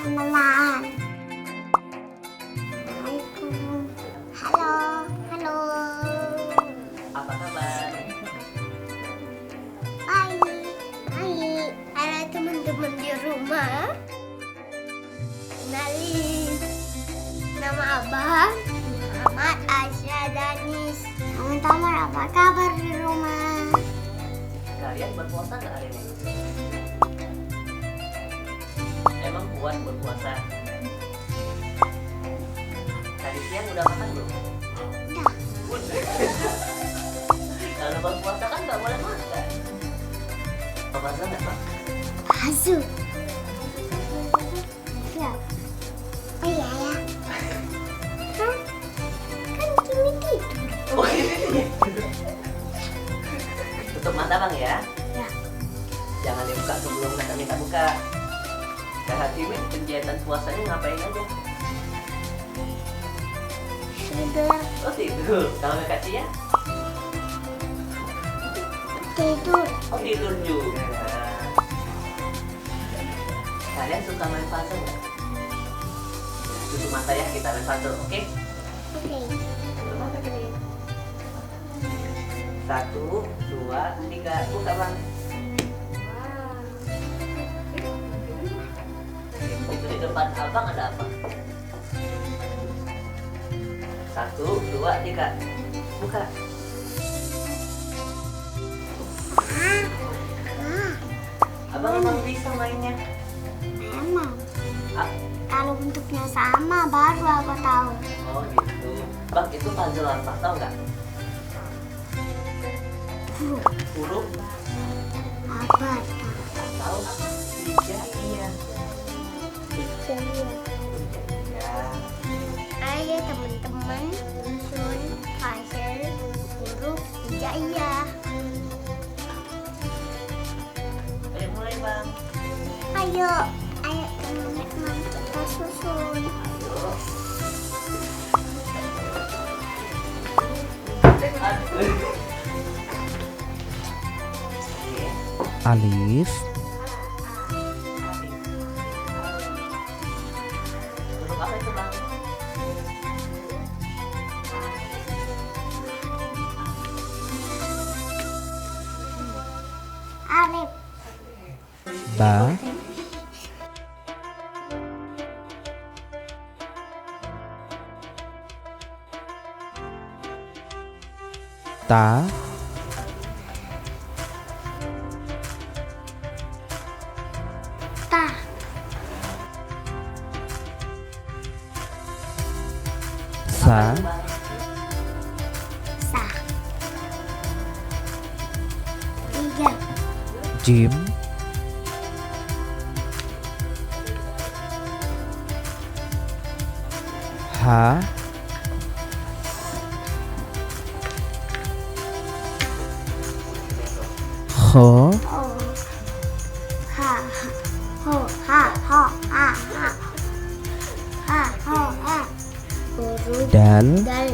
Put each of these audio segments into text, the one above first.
kenalan. Assalamualaikum. Halo, halo. Apa kabar? Baik, baik. Halo teman-teman di rumah. Kenalin, nama Abang Muhammad Aisyah Danis. Teman-teman, apa kabar di rumah? Kalian berpuasa nggak hari ini? Emang kuat berpuasa? Tadi siang udah makan belum? Udah. Kalau berpuasa kan nggak boleh makan. Puasa nggak Pak? Azu. Ya. Oh iya ya. Kan Kimi tidur. Oh ini. Tutup mata Bang ya. Ya. Jangan dibuka sebelum kita minta buka. Kak Kimi kegiatan puasanya ngapain aja? Tidur. Oh tidur. Kalau Kak Cia? Tidur. Oh tidur juga. Kalian suka main puzzle nggak? Tutup mata ya, kita main puzzle, oke? Oke. Tutup mata gini. 1, 2, 3, buka Bang. Itu di depan abang ada apa? 1, 2, 3, buka. Abang emang bisa mainnya. Emang. Ah, Kalau bentuknya sama baru aku tahu. oh gitu. Bang itu puzzle apa? Tahu nggak? Huruf? Apa? Tahu? Hijaiyah. Iya. Ya. Ayo teman-teman susun puzzle huruf hijaiyah. Ayo mulai Bang. Ayo teman-teman kita susun. Ayo. Alif, Huruf apa itu Bang? Alif. Ba, Ta, Ta. Sa, Apa itu, Bang? Sa. 3. Jim, Ha, Kho, O. Ha. Ho. Ha. Ho. Ha. Ha. Ha. Ho. Ha. Huruf Dal, dal.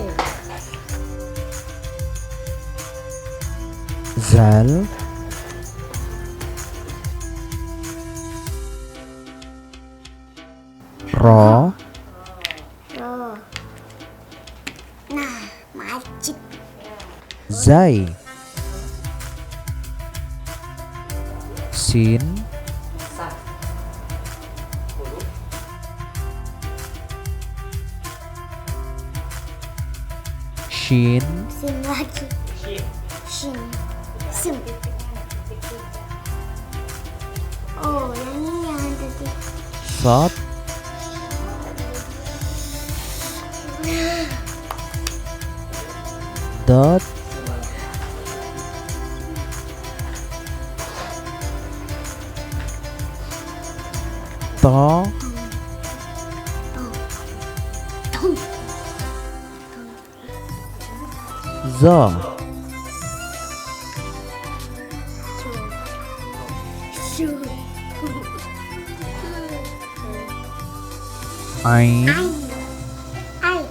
Zal, Ro, Ro. Nah, Majid. Zai, Sin, Sa. Huruf? Shin, Sin lagi. Shin. Shin. Sim. Oh, yang ini yang tadi. Sot, Dot, To, Tum. Zo, Su. Ain, Ai.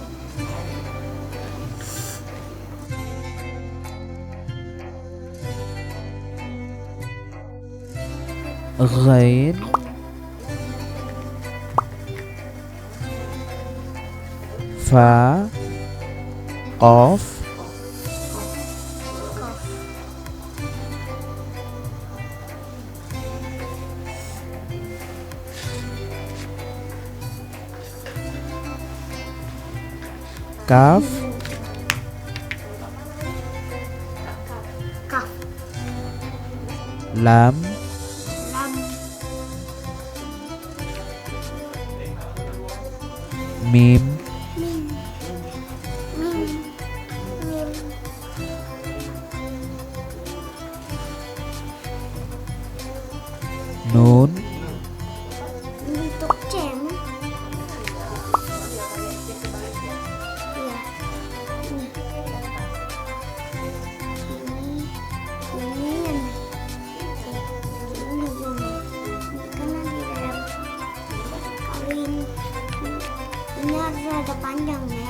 غين Fa, Of, Kaf, Kaf. Lam, Lam. Mim, Mim. Mim. Mim. Nun, Untuk cem. Iya. Ini karena di dalam kawin ini harus ada panjang ya.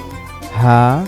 Ha,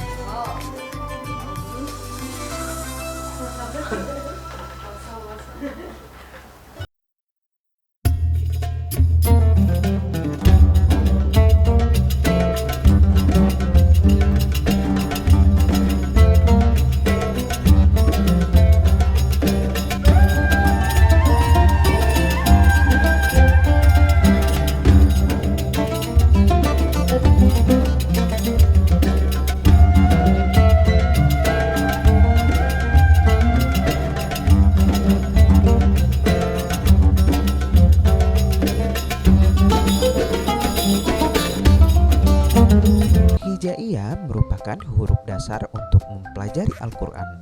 Hijaiyah merupakan huruf dasar untuk mempelajari Al-Quran.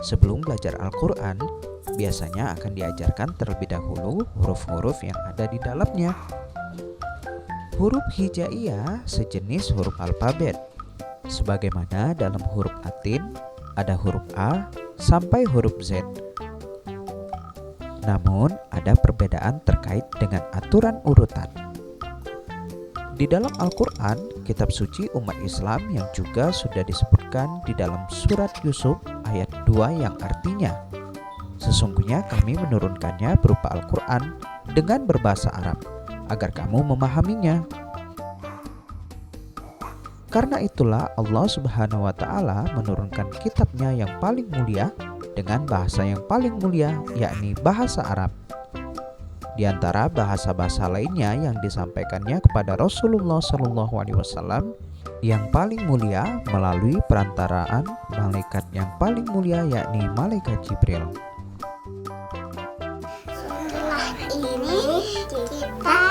Sebelum belajar Al-Quran, biasanya akan diajarkan terlebih dahulu huruf-huruf yang ada di dalamnya. Huruf hijaiyah sejenis huruf alfabet. Sebagaimana dalam huruf Latin, ada huruf A sampai huruf Z. Namun, ada perbedaan terkait dengan aturan urutan. Di dalam Al-Quran, kitab suci umat Islam yang juga sudah disebutkan di dalam surat Yusuf ayat 2 yang artinya, sesungguhnya kami menurunkannya berupa Al-Quran dengan berbahasa Arab, agar kamu memahaminya. Karena itulah Allah Subhanahu wa Ta'ala menurunkan kitabnya yang paling mulia dengan bahasa yang paling mulia, yakni bahasa Arab. Di antara bahasa-bahasa lainnya yang disampaikannya kepada Rasulullah SAW yang paling mulia melalui perantaraan malaikat yang paling mulia, yakni malaikat Jibril. Setelah ini kita